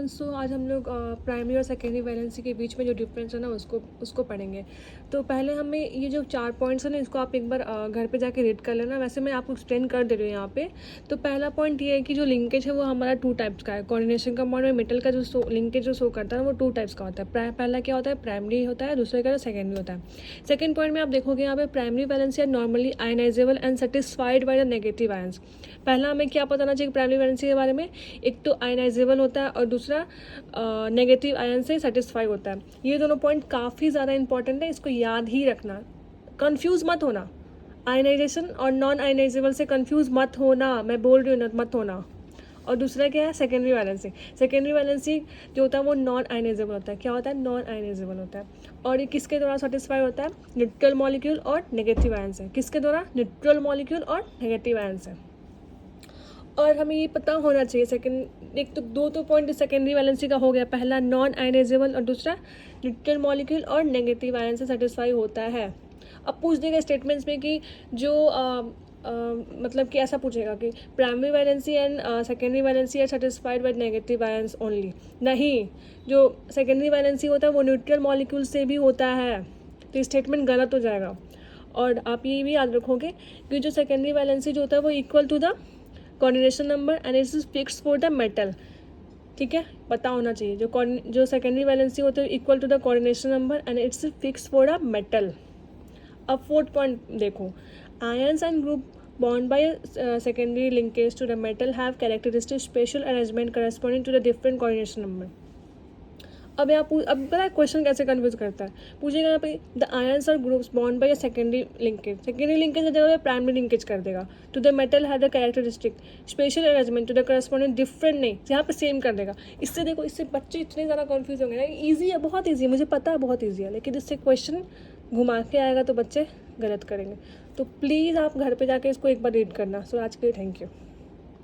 Students, तो आज हम लोग प्राइमरी और सेकेंडरी वैलेंसी के बीच में जो डिफरेंस है ना उसको पढ़ेंगे। तो पहले हमें ये जो 4 पॉइंट्स हैं ना, इसको आप एक बार घर पे जाके रीड कर लेना। वैसे मैं आपको एक्सप्लेन कर दे रही हूँ यहाँ पे। तो पहला पॉइंट ये है कि जो लिंकेज है वो हमारा 2 टाइप्स का है। कोऑर्डिनेशन कंपाउंड में मेटल का जो लिंकेज जो शो करता है वो 2 टाइप्स का होता है। पहला क्या होता है, प्राइमरी होता है, दूसरे का सेकेंडरी होता है। सेकेंड पॉइंट में आप देखोगे यहाँ पे primary valency are normally ionisable and satisfied by the negative ions. पहला हमें क्या पता होना चाहिए प्राइमरी वैलेंसी के बारे में, एक तो आयनाइजेबल होता है और दूसरा नेगेटिव आयन से सेटिस्फाई होता है। ये दोनों पॉइंट काफ़ी ज़्यादा इंपॉर्टेंट है, इसको याद ही रखना, कंफ्यूज मत होना। आयनाइजेशन और नॉन आयनाइजेबल से कंफ्यूज मत होना, मैं बोल रही हूँ मत होना। और दूसरा क्या है, सेकेंडरी वैलेंसी। सेकेंडरी वैलेंसी जो होता है वो नॉन आयनाइजेबल होता है। क्या होता है, नॉन आयनाइजेबल होता है। और ये किसके द्वारा सेटिस्फाई होता है, न्यूट्रल मॉलिक्यूल और नेगेटिव आयन से। किसके द्वारा, न्यूट्रल मॉलिक्यूल और नेगेटिव आयन से। और हमें ये पता होना चाहिए एक तो दो पॉइंट सेकेंडरी वैलेंसी का हो गया, पहला नॉन आयनाइजेबल और दूसरा न्यूट्रल मॉलिक्यूल और नेगेटिव आयन से सेटिस्फाई होता है। अब पूछ देगा स्टेटमेंट्स में कि जो मतलब कि ऐसा पूछेगा कि primary valency and secondary valency are satisfied by negative ions only. नहीं, जो सेकेंडरी वैलेंसी होता है वो न्यूट्रल मॉलिक्यूल से भी होता है, तो स्टेटमेंट गलत हो जाएगा। और आप ये भी याद रखोगे कि जो सेकेंडरी वैलेंसी जो होता है वो equal to the coordination number and it is fix for the metal. ठीक है, पता होना चाहिए जो सेकेंडरी वैलेंसी होता है equal to the coordination number and it's fix for the metal. अब फोर्थ पॉइंट देखो, ions and group bond by secondary linkage to the metal have characteristic special arrangement corresponding to the different coordination number। अब पता है question कैसे confuse करता है, पूछेगा यहाँ पे द आयंस और groups bond by secondary linkage. Secondary linkage की जगह प्राइमरी लिंकेज कर देगा। To the metal have the characteristic special arrangement to the corresponding different, नहीं यहाँ पे सेम कर देगा। इससे देखो, इससे बच्चे इतने ज़्यादा कन्फ्यूज होंगे ना। ईजी है, बहुत ईजी है, मुझे पता है बहुत ईजी है, लेकिन इससे क्वेश्चन घुमा के आएगा तो बच्चे गलत करेंगे। तो प्लीज़ आप घर पे जाके इसको एक बार रीड करना। सो आज के लिए थैंक यू।